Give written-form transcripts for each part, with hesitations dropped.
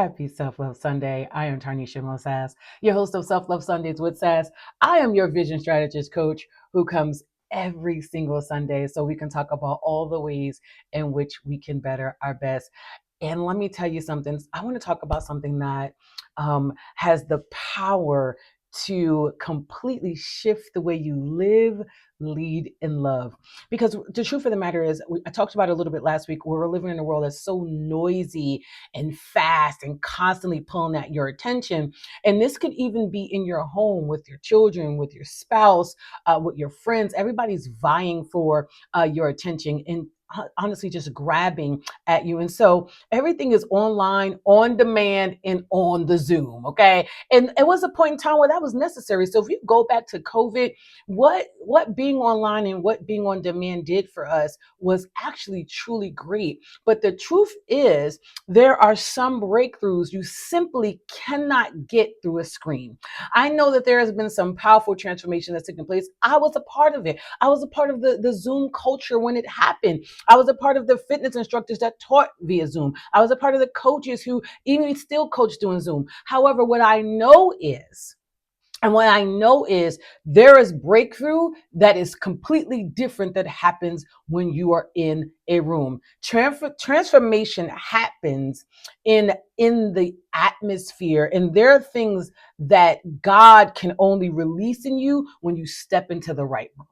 Happy Self Love Sunday. I am Tarnisha Mosas, your host of Self Love Sundays with Sass. I am your vision strategist coach who comes every single Sunday so we can talk about all the ways in which we can better our best. And let me tell you something. I want to talk about something that has the power to completely shift the way you live, lead, and love. Because the truth of the matter is, I talked about it a little bit last week, where we're living in a world that's so noisy and fast and constantly pulling at your attention. And this could even be in your home with your children, with your spouse, with your friends. Everybody's vying for your attention and honestly just grabbing at you. And so everything is online, on demand, and on the Zoom. Okay. And it was a point in time where that was necessary. So if you go back to COVID, what being online and what being on demand did for us was actually truly great. But the truth is, there are some breakthroughs you simply cannot get through a screen. I know that there has been some powerful transformation that's taken place. I was a part of it. I was a part of the Zoom culture when it happened. I was a part of the fitness instructors that taught via Zoom. I was a part of the coaches who even still coach doing Zoom. However, what I know is there is breakthrough that is completely different that happens when you are in a room. Transformation happens in the atmosphere, and there are things that God can only release in you when you step into the right room.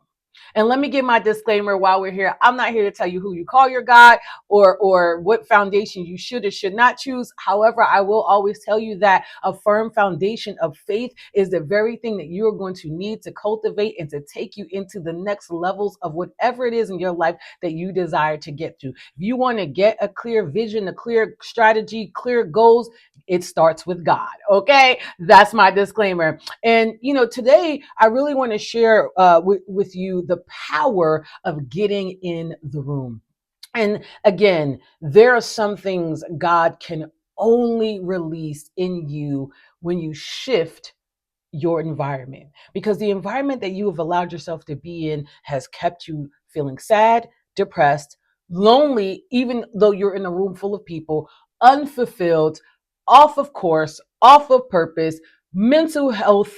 And let me give my disclaimer while we're here. I'm not here to tell you who you call your God or what foundation you should or should not choose. However, I will always tell you that a firm foundation of faith is the very thing that you're going to need to cultivate and to take you into the next levels of whatever it is in your life that you desire to get to. If you want to get a clear vision, a clear strategy, clear goals, it starts with God. Okay. That's my disclaimer. And, today I really want to share with you the power of getting in the room. And again, there are some things God can only release in you when you shift your environment, because the environment that you have allowed yourself to be in has kept you feeling sad, depressed, lonely, even though you're in a room full of people, unfulfilled, off of course, off of purpose, mental health,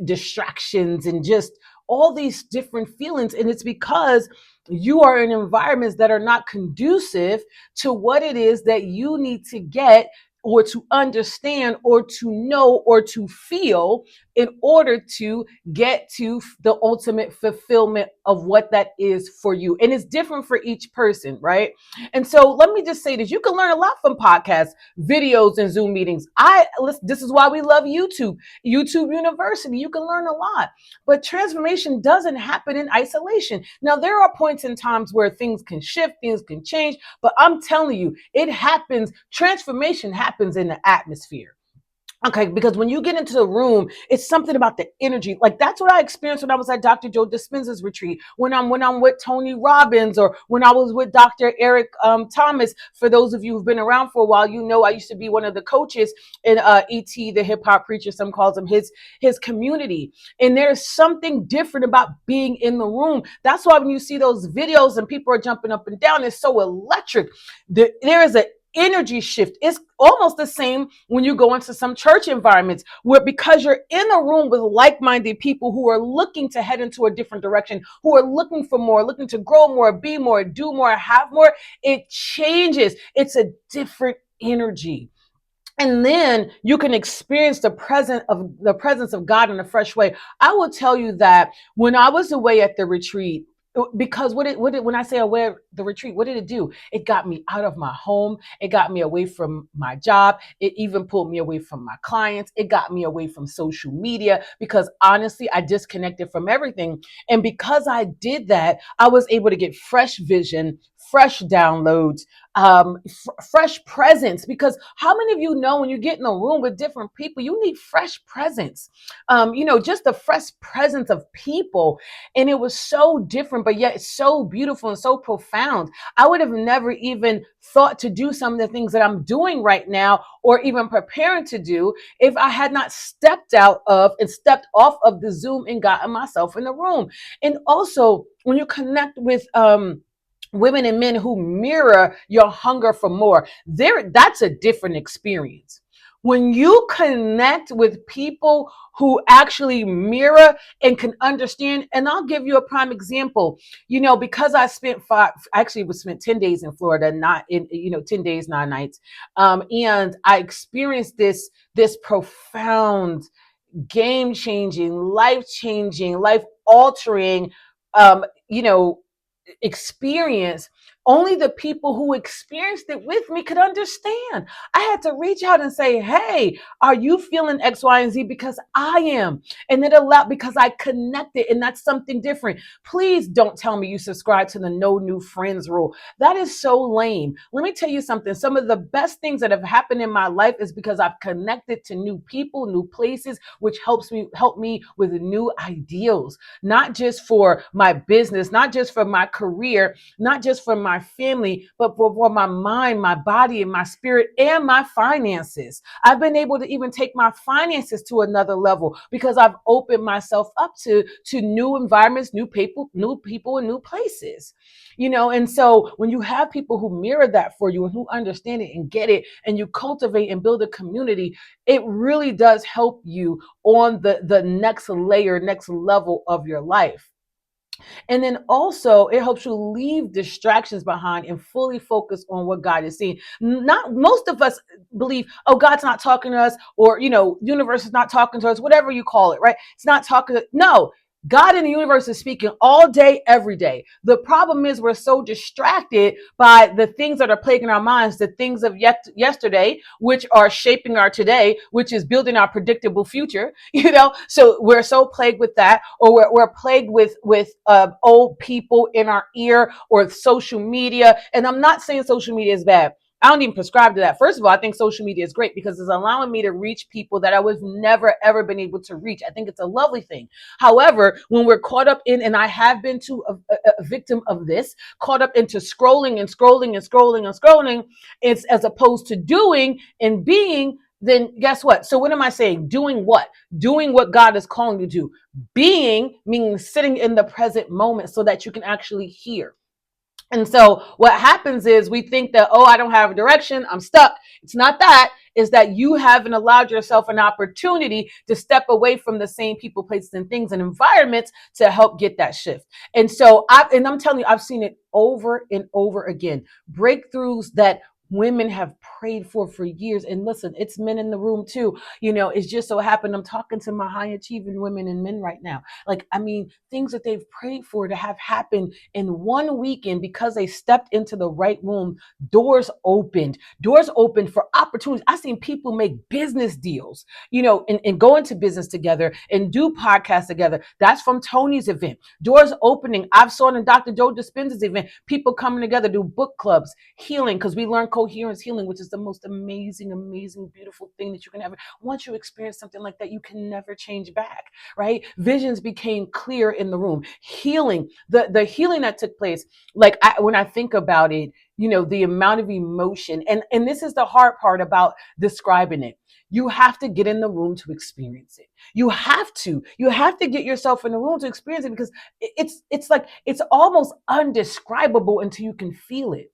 distractions, and just all these different feelings. And it's because you are in environments that are not conducive to what it is that you need to get or to understand or to know or to feel in order to get to the ultimate fulfillment of what that is for you. And it's different for each person, right? And so let me just say this. You can learn a lot from podcasts, videos, and Zoom meetings. This is why we love YouTube University. You can learn a lot. But transformation doesn't happen in isolation. Now, there are points in times where things can shift, things can change, but I'm telling you, transformation happens in the atmosphere. Okay, because when you get into the room, it's something about the energy. Like that's what I experienced when I was at Dr. Joe Dispenza's retreat. When I'm with Tony Robbins, or when I was with Dr. Eric Thomas. For those of you who've been around for a while, I used to be one of the coaches in ET, the hip hop preacher. Some calls him his community. And there's something different about being in the room. That's why when you see those videos and people are jumping up and down, it's so electric. There is an energy shift. It's almost the same when you go into some church environments where, because you're in a room with like-minded people who are looking to head into a different direction, who are looking for more, looking to grow more, be more, do more, have more, it changes. It's a different energy. And then you can experience the presence of God in a fresh way. I will tell you that when I was away at the retreat, because when I say away at the retreat, what did it do? It got me out of my home. It got me away from my job. It even pulled me away from my clients. It got me away from social media, because honestly, I disconnected from everything. And because I did that, I was able to get fresh vision, fresh downloads, fresh presence. Because how many of you know when you get in a room with different people, you need fresh presence? Just the fresh presence of people. And it was so different, but yet so beautiful and so profound. I would have never even thought to do some of the things that I'm doing right now, or even preparing to do, if I had not stepped out of and stepped off of the Zoom and gotten myself in the room. And also, when you connect with women and men who mirror your hunger for more, that's a different experience. When you connect with people who actually mirror and can understand, and I'll give you a prime example. Because I spent actually was spent 10 days in Florida, not in, 10 days, 9 nights. And I experienced this profound, game changing, life altering, um, you know, experience. Only the people who experienced it with me could understand. I had to reach out and say, hey, are you feeling X, Y, and Z? Because I am. And it allowed, because I connected, and that's something different. Please don't tell me you subscribe to the no new friends rule. That is so lame. Let me tell you something. Some of the best things that have happened in my life is because I've connected to new people, new places, which help me with new ideals, not just for my business, not just for my career, not just for my family, but for my mind, my body, and my spirit, and my finances. I've been able to even take my finances to another level because I've opened myself up to new environments, new people, and new places. And so when you have people who mirror that for you and who understand it and get it, and you cultivate and build a community, it really does help you on the next layer, next level of your life. And then also it helps you leave distractions behind and fully focus on what God is seeing. Not most of us believe, oh, God's not talking to us, or universe is not talking to us, whatever you call it, right? It's not talking to, no. God in the universe is speaking all day, every day. The problem is we're so distracted by the things that are plaguing our minds, the things of yesterday, which are shaping our today, which is building our predictable future. So we're so plagued with that, or we're plagued with old people in our ear, or social media. And I'm not saying social media is bad. I don't even prescribe to that. First of all, I think social media is great because it's allowing me to reach people that I was never, ever been able to reach. I think it's a lovely thing. However, when we're caught up in, and I have been to a victim of this, caught up into scrolling and scrolling and scrolling and scrolling, it's as opposed to doing and being, then guess what? So what am I saying? Doing what? Doing what God is calling you to. Being means sitting in the present moment so that you can actually hear. And so what happens is we think that, oh, I don't have a direction, I'm stuck. It's not that. Is that you haven't allowed yourself an opportunity to step away from the same people, places, and things and environments to help get that shift. And so I'm telling you, I've seen it over and over again. Breakthroughs that women have prayed for years. And listen, it's men in the room too. It's just so happened I'm talking to my high achieving women and men right now. Like, I mean, things that they've prayed for to have happen in one weekend because they stepped into the right room. Doors opened for opportunities. I've seen people make business deals, and go into business together and do podcasts together. That's from Tony's event. Doors opening. I've saw it in Dr. Joe Dispenza's event, people coming together, do book clubs, healing, because we learn coherence healing, which is the most amazing, beautiful thing that you can ever. Once you experience something like that, you can never change back, right? Visions became clear in the room. Healing, the healing that took place, like when I think about it, the amount of emotion, and this is the hard part about describing it. You have to get in the room to experience it. You have to get yourself in the room to experience it, because it's like it's almost undescribable until you can feel it.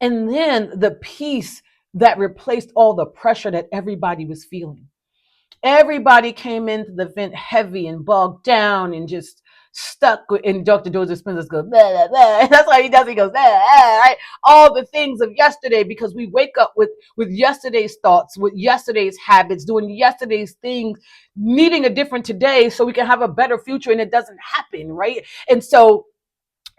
And then the peace that replaced all the pressure that everybody was feeling. Everybody came into the event heavy and bogged down and just stuck. And Dr. Joe Dispenza goes, blah, blah, blah. That's why he does. He goes, blah, blah, right? All the things of yesterday, because we wake up with yesterday's thoughts, with yesterday's habits, doing yesterday's things, needing a different today so we can have a better future. And it doesn't happen, right? And so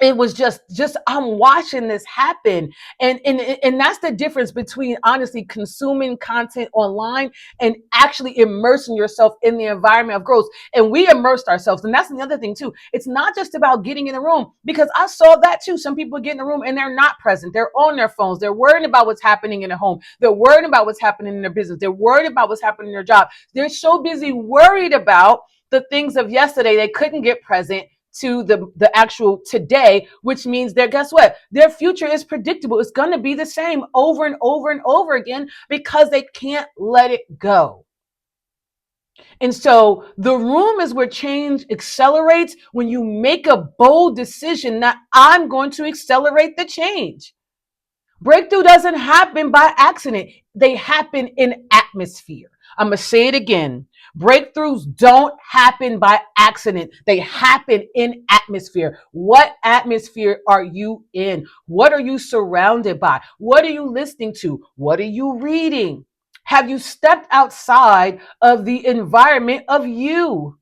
it was just I'm watching this happen. And that's the difference between honestly consuming content online and actually immersing yourself in the environment of growth. And we immersed ourselves. And that's the other thing too. It's not just about getting in the room, because I saw that too. Some people get in the room and they're not present. They're on their phones. They're worried about what's happening in their home. They're worried about what's happening in their business. They're worried about what's happening in their job. They're so busy worried about the things of yesterday they couldn't get present to the actual today, which means that guess what? Their future is predictable. It's going to be the same over and over and over again because they can't let it go. And so the room is where change accelerates when you make a bold decision that I'm going to accelerate the change. Breakthrough doesn't happen by accident. They happen in atmosphere. I'm going to say it again. Breakthroughs don't happen by accident. They happen in atmosphere. What atmosphere are you in? What are you surrounded by? What are you listening to? What are you reading? Have you stepped outside of the environment of you?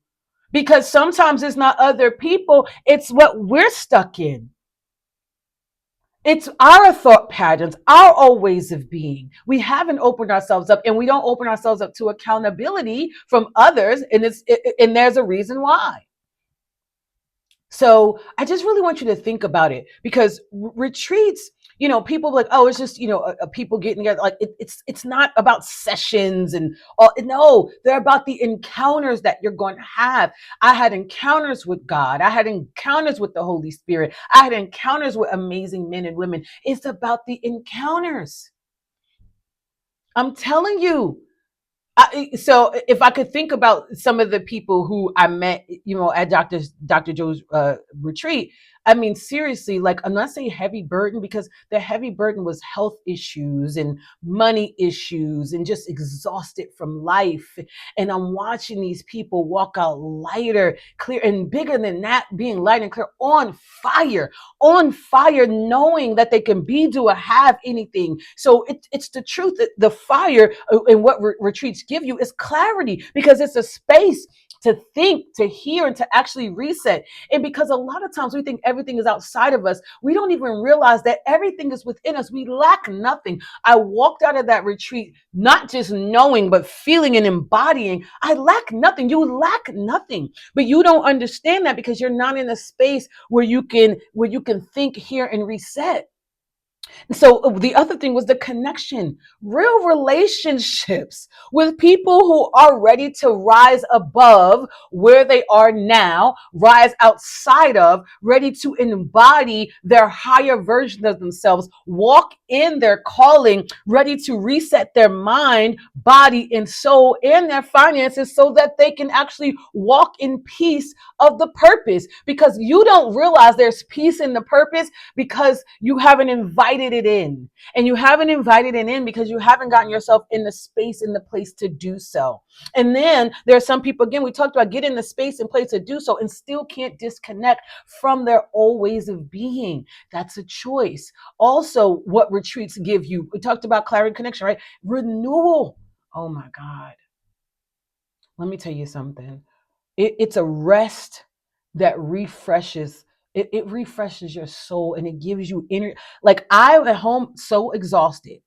Because sometimes it's not other people, it's what we're stuck in. It's our thought patterns, our old ways of being. We haven't opened ourselves up, and we don't open ourselves up to accountability from others. And there's a reason why. So I just really want you to think about it, because retreats, people like, oh, it's just, people getting together. Like it's not about sessions and all. No, they're about the encounters that you're going to have. I had encounters with God. I had encounters with the Holy Spirit. I had encounters with amazing men and women. It's about the encounters. I'm telling you. So if I could think about some of the people who I met, at Dr. Joe's retreat, I mean, seriously, like, I'm not saying heavy burden, because the heavy burden was health issues and money issues and just exhausted from life. And I'm watching these people walk out lighter, clear, and bigger than that, being light and clear, on fire, knowing that they can be, do, or have anything. So it's the truth that the fire and what retreats give you is clarity, because it's a space to think, to hear, and to actually reset. And because a lot of times we think everything is outside of us, we don't even realize that everything is within us. We lack nothing. I walked out of that retreat not just knowing, but feeling and embodying. I lack nothing. You lack nothing, but you don't understand that because you're not in a space where you can think, hear, and reset. So the other thing was the connection, real relationships with people who are ready to rise above where they are now, rise outside of, ready to embody their higher version of themselves, walk in their calling, ready to reset their mind, body, and soul, and their finances, so that they can actually walk in peace of the purpose. Because you don't realize there's peace in the purpose because you haven't invited it in. And you haven't invited it in because you haven't gotten yourself in the space, in the place to do so. And then there are some people, again, we talked about getting the space and place to do so, and still can't disconnect from their old ways of being. That's a choice. Also, what retreats give you, we talked about clarity and connection, right? Renewal. Oh my God. Let me tell you something. It's a rest that refreshes. It refreshes your soul, and it gives you energy. Like, I'm at home so exhausted,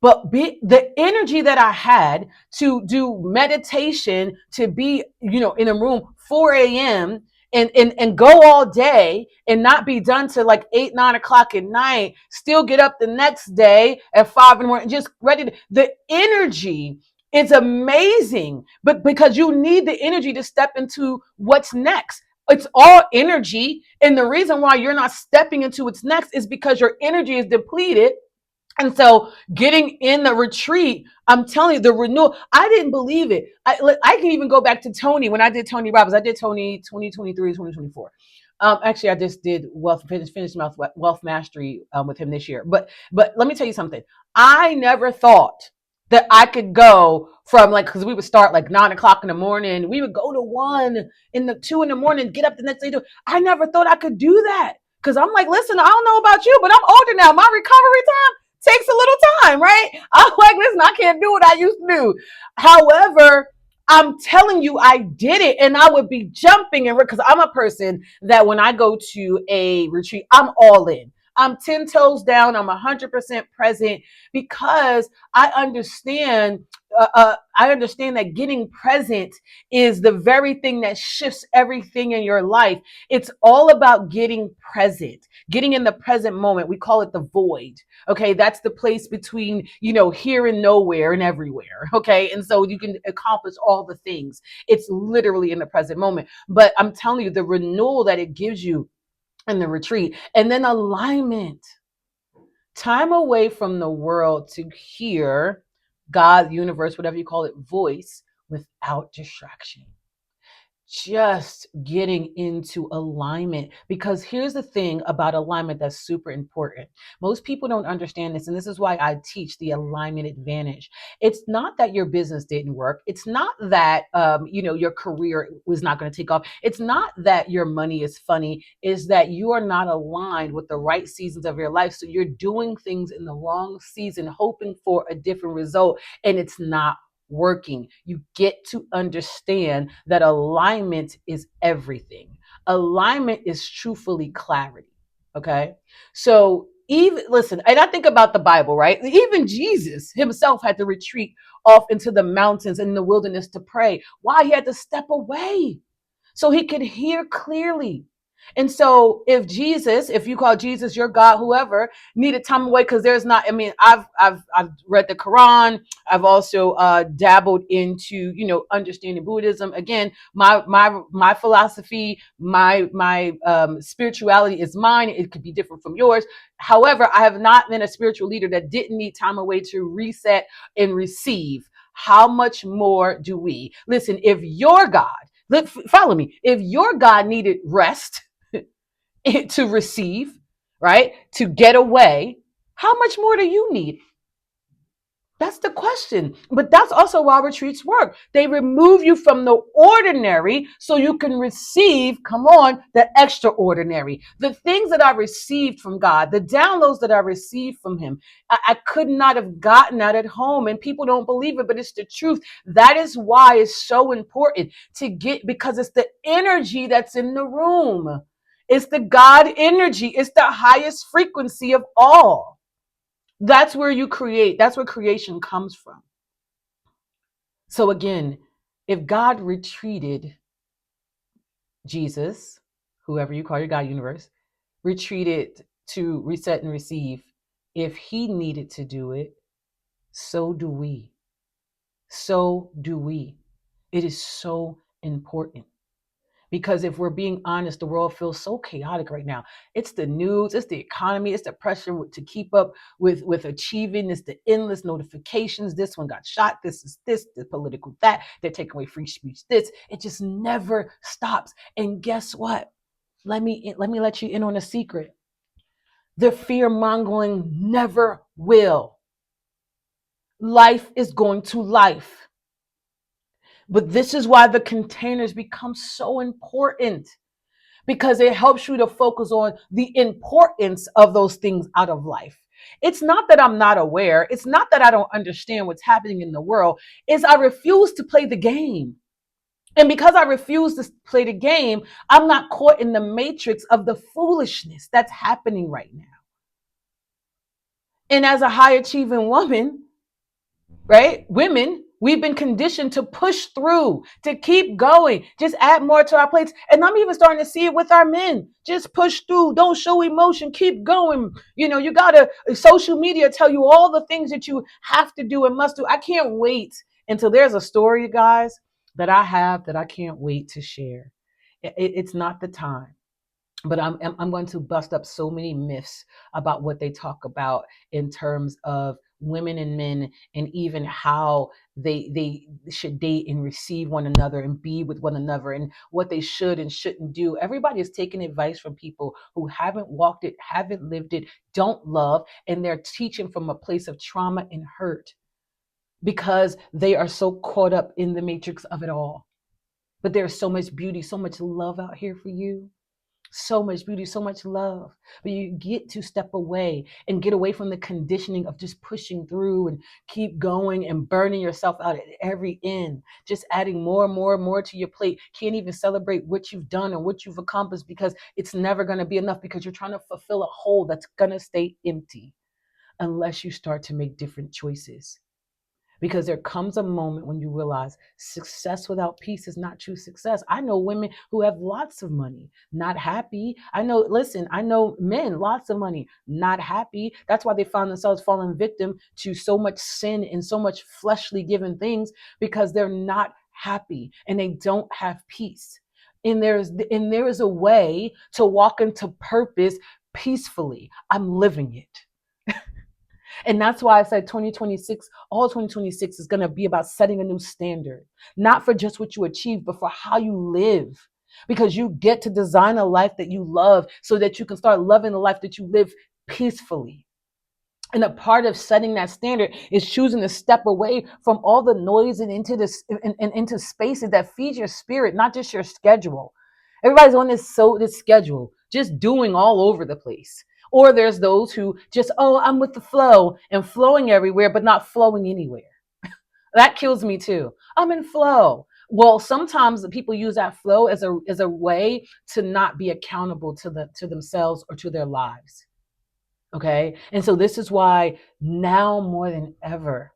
but the energy that I had to do meditation, to be, in a room 4 a.m. and go all day and not be done to like 8, 9 o'clock at night, still get up the next day at 5 in the morning, just ready the energy is amazing, but because you need the energy to step into what's next. It's all energy. And the reason why you're not stepping into what's next is because your energy is depleted. And so getting in the retreat, I'm telling you, the renewal, I didn't believe it. I can even go back to Tony. When I did Tony Robbins, I did Tony 2023, 2024. Actually, I just did finished wealth mastery with him this year. But let me tell you something. I never thought that I could go from, like, because we would start like 9 o'clock in the morning. We would go to 1 in the 2 in the morning, get up the next day. I never thought I could do that. Because I'm like, listen, I don't know about you, but I'm older now. My recovery time takes a little time, right? I'm like, listen, I can't do what I used to do. However, I'm telling you, I did it, and I would be jumping, and because I'm a person that when I go to a retreat, I'm all in. I'm 10 toes down. I'm 100% present, because I understand that getting present is the very thing that shifts everything in your life. It's all about getting present, getting in the present moment. We call it the void. Okay. That's the place between, here and nowhere and everywhere. Okay. And so you can accomplish all the things. It's literally in the present moment. But I'm telling you, the renewal that it gives you in the retreat, and then alignment, time away from the world to hear God, universe, whatever you call it, voice. without distraction, just getting into alignment. Because here's the thing about alignment that's super important. Most people don't understand this, and this is why I teach the alignment advantage. It's not that your business didn't work. It's not that your career was not going to take off. It's not that your money is funny. Is that you are not aligned with the right seasons of your life. So you're doing things in the wrong season, hoping for a different result, and it's not working. You get to understand that alignment is everything. Alignment is truthfully clarity. Okay. So even listen, and I think about the Bible, right? Even Jesus himself had to retreat off into the mountains and in the wilderness to pray. Why? He had to step away so he could hear clearly. And so if you call Jesus your God, whoever needed time away, because there's not, I mean, I've read the Quran. I've also dabbled into, understanding Buddhism. Again, my philosophy, my spirituality is mine. It could be different from yours. However, I have not been a spiritual leader that didn't need time away to reset and receive. How much more do we? Listen, if your God, follow me, if your God needed rest to receive, right, to get away, how much more do you need? That's the question. But that's also why retreats work. They remove you from the ordinary so you can receive, come on, the extraordinary. The things that I received from God, the downloads that I received from Him, I could not have gotten that at home. And people don't believe it, but it's the truth. That is why it's so important to get, because it's the energy that's in the room. It's the God energy. It's the highest frequency of all. That's where you create. That's where creation comes from. So again, if God retreated Jesus, whoever you call your God universe, retreated to reset and receive, if he needed to do it, so do we. So do we. It is so important. Because if we're being honest, the world feels so chaotic right now. It's the news, it's the economy, it's the pressure to keep up with achieving, it's the endless notifications. This one got shot, this is this, the political that, they're taking away free speech, this. It just never stops. And guess what? Let you in on a secret. The fear mongering never will. Life is going to life. But this is why the containers become so important, because it helps you to focus on the importance of those things out of life. It's not that I'm not aware. It's not that I don't understand what's happening in the world. It's I refuse to play the game. And because I refuse to play the game, I'm not caught in the matrix of the foolishness that's happening right now. And as a high achieving woman, right? Women, we've been conditioned to push through, to keep going, just add more to our plates. And I'm even starting to see it with our men. Just push through, don't show emotion, keep going. You gotta, social media tell you all the things that you have to do and must do. I can't wait until there's a story, guys, that I have that I can't wait to share. It's not the time. But I'm going to bust up so many myths about what they talk about in terms of women and men, and even how they should date and receive one another and be with one another, and what they should and shouldn't do. Everybody is taking advice from people who haven't walked it, haven't lived it, don't love, and they're teaching from a place of trauma and hurt because they are so caught up in the matrix of it all. But there's so much beauty, so much love out here for you. So much beauty, so much love. But you get to step away and get away from the conditioning of just pushing through and keep going and burning yourself out at every end, just adding more and more and more to your plate. Can't even celebrate what you've done and what you've accomplished because it's never going to be enough, because you're trying to fulfill a hole that's going to stay empty unless you start to make different choices. Because there comes a moment when you realize success without peace is not true success. I know women who have lots of money, not happy. I know men, lots of money, not happy. That's why they find themselves falling victim to so much sin and so much fleshly given things, because they're not happy and they don't have peace. And there is a way to walk into purpose peacefully. I'm living it. And that's why I said 2026, all 2026 is going to be about setting a new standard, not for just what you achieve, but for how you live. Because you get to design a life that you love so that you can start loving the life that you live peacefully. And a part of setting that standard is choosing to step away from all the noise and into and into spaces that feed your spirit, not just your schedule. Everybody's on this schedule, just doing all over the place. Or there's those who just, oh, I'm with the flow and flowing everywhere, but not flowing anywhere. That kills me too. I'm in flow. Well, sometimes the people use that flow as a way to not be accountable to themselves or to their lives. Okay. And so this is why now more than ever,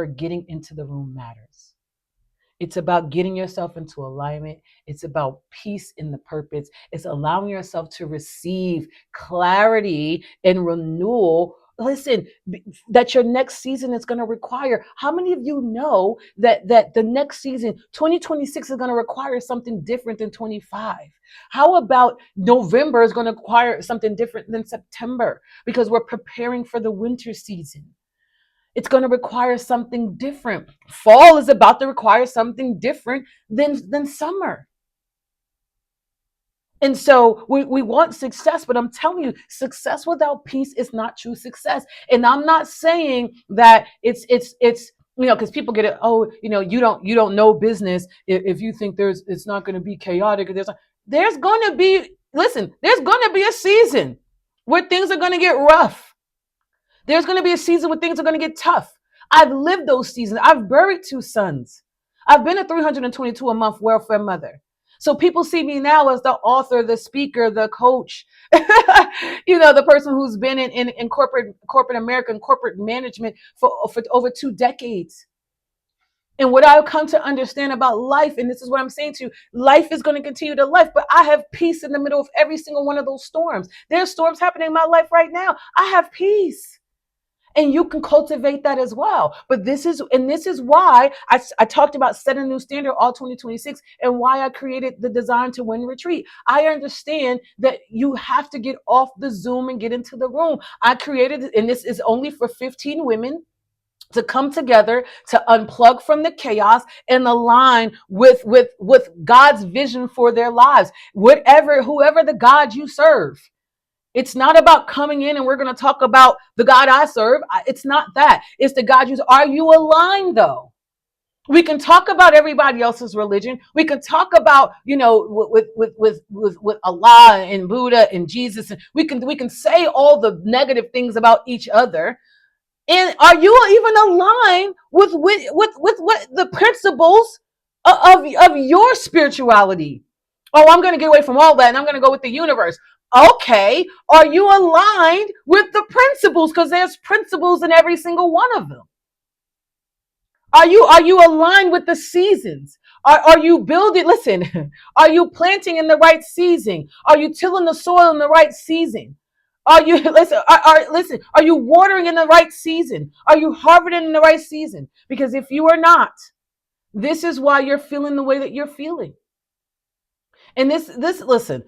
getting into the room matters. It's about getting yourself into alignment. It's about peace in the purpose. It's allowing yourself to receive clarity and renewal. Listen, that your next season is going to require. How many of you know that the next season, 2026, is going to require something different than 25? How about November is going to require something different than September because we're preparing for the winter season? It's going to require something different. Fall is about to require something different than summer. And so we want success, but I'm telling you, success without peace is not true success. And I'm not saying that it's because people get it. Oh, you don't know business if you think it's not going to be chaotic. There's going to be there's going to be a season where things are going to get rough. There's going to be a season where things are going to get tough. I've lived those seasons. I've buried two sons. I've been a 322 a month welfare mother. So people see me now as the author, the speaker, the coach, the person who's been in corporate America and corporate management for over 2 decades. And what I've come to understand about life, and this is what I'm saying to you, life is going to continue to life, but I have peace in the middle of every single one of those storms. There's storms happening in my life right now. I have peace. And you can cultivate that as well. But this is why I talked about setting a new standard all 2026 and why I created the Design to Win retreat. I understand that you have to get off the Zoom and get into the room. I created it, and this is only for 15 women to come together to unplug from the chaos and align with God's vision for their lives. Whoever the God you serve. It's not about coming in and we're going to talk about the God I serve. It's not that. It's the God you serve. Are you aligned though? We can talk about everybody else's religion. We can talk about, with Allah and Buddha and Jesus. And we can say all the negative things about each other. And are you even aligned with what the principles of your spirituality? Oh, I'm going to get away from all that and I'm going to go with the universe. Okay, are you aligned with the principles? Because there's principles in every single one of them. Are you aligned with the seasons? Are you building? Listen, are you planting in the right season? Are you tilling the soil in the right season? Are you listen? Are you watering in the right season? Are you harvesting in the right season? Because if you are not, this is why you're feeling the way that you're feeling. And this listen,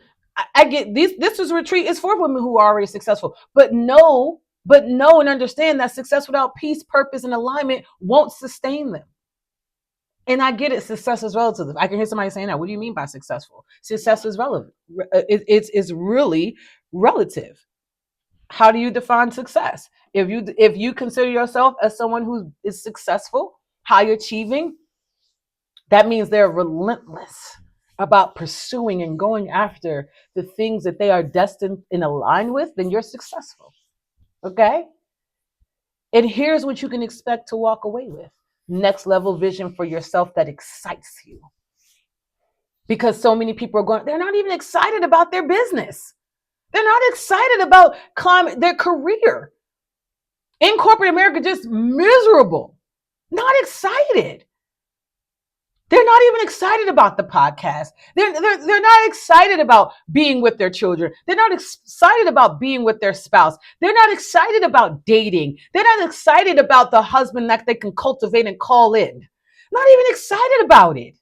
I get these. This is a retreat is for women who are already successful, but know and understand that success without peace, purpose, and alignment won't sustain them. And I get it. Success is relative. I can hear somebody saying that. What do you mean by successful? Success is relevant. It's really relative. How do you define success? If you consider yourself as someone who is successful, high achieving, that means they're relentless about pursuing and going after the things that they are destined and aligned with, then you're successful. Okay? And here's what you can expect to walk away with. Next level vision for yourself that excites you. Because so many people are they're not even excited about their business. They're not excited about their career. In corporate America, just miserable. Not excited. They're not even excited about the podcast. They're not excited about being with their children. They're not excited about being with their spouse. They're not excited about dating. They're not excited about the husband that they can cultivate and call in. Not even excited about it.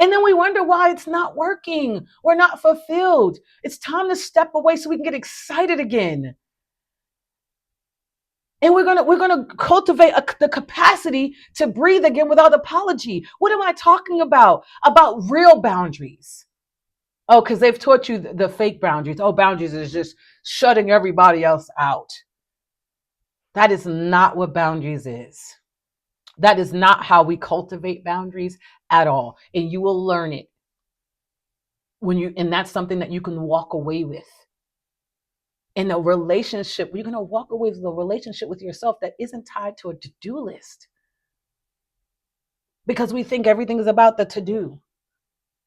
And then we wonder why it's not working. We're not fulfilled. It's time to step away so we can get excited again. And we're gonna cultivate the capacity to breathe again without apology. What am I talking about? About real boundaries. Oh, because they've taught you the fake boundaries. Oh, boundaries is just shutting everybody else out. That is not what boundaries is. That is not how we cultivate boundaries at all. And you will learn it and that's something that you can walk away with. In a relationship, you're going to walk away with a relationship with yourself that isn't tied to a to-do list, because we think everything is about the to-do.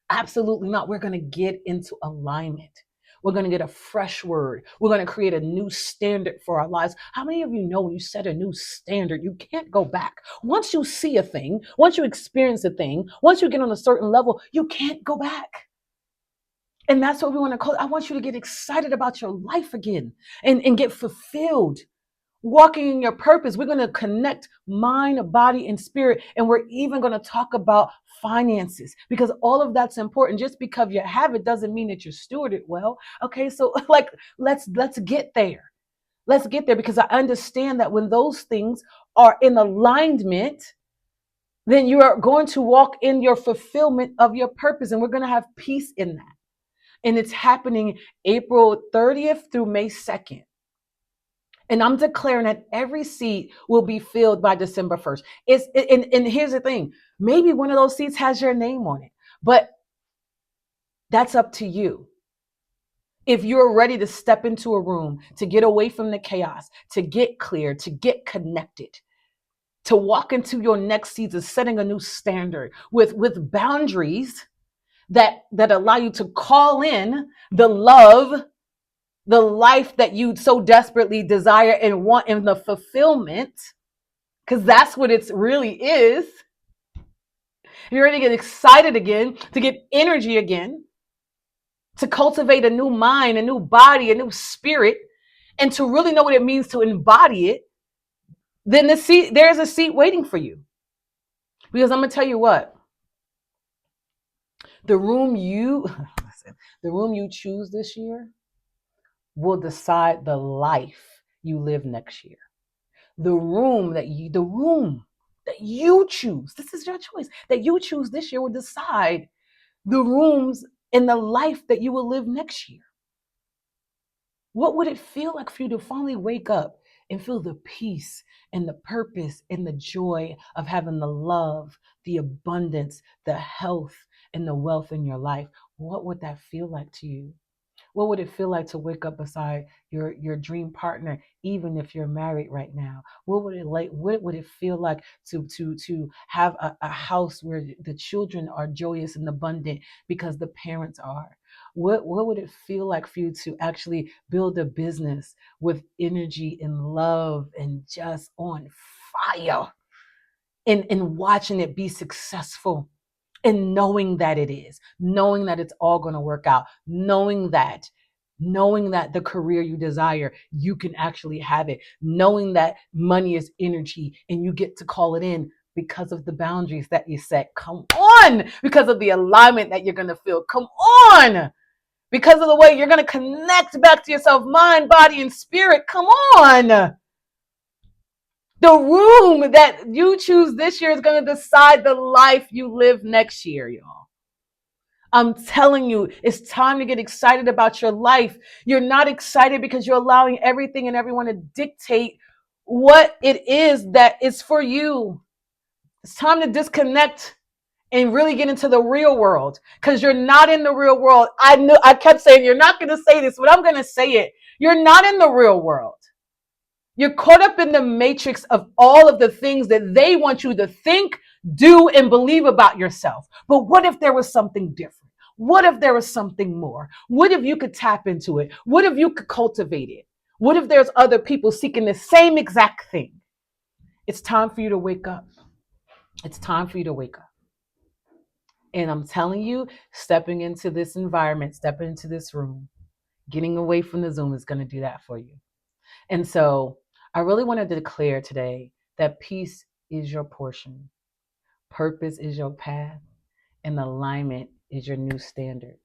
Absolutely not. We're going to get into alignment. We're going to get a fresh word. We're going to create a new standard for our lives. How many of you know when you set a new standard, you can't go back? Once you see a thing, once you experience a thing, once you get on a certain level, you can't go back. And that's what we want to call it. I want you to get excited about your life again and get fulfilled, walking in your purpose. We're going to connect mind, body, and spirit. And we're even going to talk about finances, because all of that's important. Just because you have it doesn't mean that you steward it well. Okay, so like let's get there. Let's get there, because I understand that when those things are in alignment, then you are going to walk in your fulfillment of your purpose, and we're going to have peace in that. And it's happening April 30th through May 2nd. And I'm declaring that every seat will be filled by December 1st. And here's the thing. Maybe one of those seats has your name on it, but that's up to you. If you're ready to step into a room, to get away from the chaos, to get clear, to get connected, to walk into your next season, setting a new standard with boundaries that allow you to call in the love, the life that you so desperately desire and want, in the fulfillment, because that's what it really is. You're ready to get excited again, to get energy again, to cultivate a new mind, a new body, a new spirit, and to really know what it means to embody it. Then there's a seat waiting for you. Because I'm gonna tell you what, the room you the room you choose this year will decide the life you live next year. The room that you choose, this is your choice, that you choose this year will decide the rooms in the life that you will live next year. What would it feel like for you to finally wake up and feel the peace and the purpose and the joy of having the love, the abundance, the health, and the wealth in your life? What would that feel like to you? What would it feel like to wake up beside your dream partner, even if you're married right now? What would it feel like to have a house where the children are joyous and abundant because the parents are? What would it feel like for you to actually build a business with energy and love and just on fire, and watching it be successful? And knowing that it is, knowing that it's all going to work out, knowing that the career you desire, you can actually have it, knowing that money is energy and you get to call it in because of the boundaries that you set. Come on, because of the alignment that you're going to feel. Come on, because of the way you're going to connect back to yourself, mind, body, and spirit. Come on. The room that you choose this year is going to decide the life you live next year, y'all. I'm telling you, it's time to get excited about your life. You're not excited because you're allowing everything and everyone to dictate what it is that is for you. It's time to disconnect and really get into the real world, because you're not in the real world. I kept saying you're not going to say this, but I'm going to say it. You're not in the real world. You're caught up in the matrix of all of the things that they want you to think, do, and believe about yourself. But what if there was something different? What if there was something more? What if you could tap into it? What if you could cultivate it? What if there's other people seeking the same exact thing? It's time for you to wake up. It's time for you to wake up. And I'm telling you, stepping into this environment, stepping into this room, getting away from the Zoom is going to do that for you. And so I really wanted to declare today that peace is your portion, purpose is your path, and alignment is your new standard.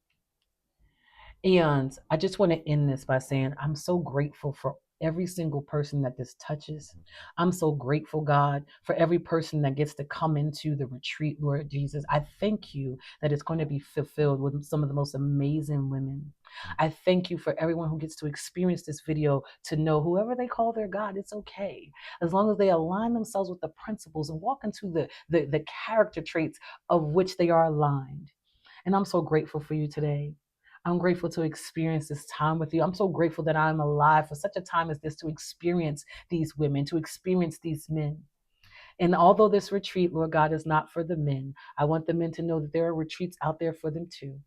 And I just want to end this by saying I'm so grateful for every single person that this touches. I'm so grateful, God, for every person that gets to come into the retreat, Lord Jesus. I thank you that it's going to be fulfilled with some of the most amazing women. I thank you for everyone who gets to experience this video to know whoever they call their God, it's okay. As long as they align themselves with the principles and walk into the character traits of which they are aligned. And I'm so grateful for you today. I'm grateful to experience this time with you. I'm so grateful that I'm alive for such a time as this to experience these women, to experience these men. And although this retreat, Lord God, is not for the men, I want the men to know that there are retreats out there for them too.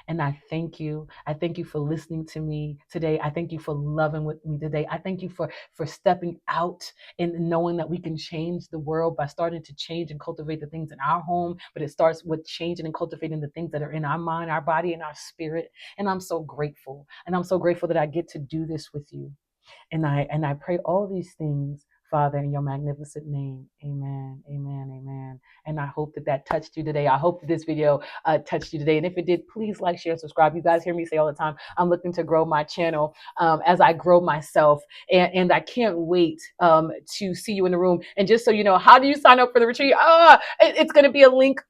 And I thank you. I thank you for listening to me today. I thank you for loving with me today. I thank you for stepping out and knowing that we can change the world by starting to change and cultivate the things in our home. But it starts with changing and cultivating the things that are in our mind, our body, and our spirit. And I'm so grateful. And I'm so grateful that I get to do this with you. And I pray all these things, Father, in your magnificent name. Amen. Amen. Amen. And I hope that that touched you today. I hope that this video touched you today. And if it did, please like, share, subscribe. You guys hear me say all the time, I'm looking to grow my channel as I grow myself. And I can't wait to see you in the room. And just so you know, how do you sign up for the retreat? It's going to be a link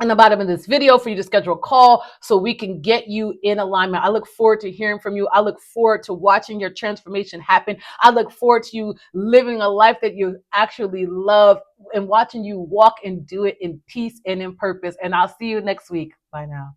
in the bottom of this video for you to schedule a call so we can get you in alignment. I look forward to hearing from you. I look forward to watching your transformation happen. I look forward to you living a life that you actually love and watching you walk and do it in peace and in purpose. And I'll see you next week. Bye now.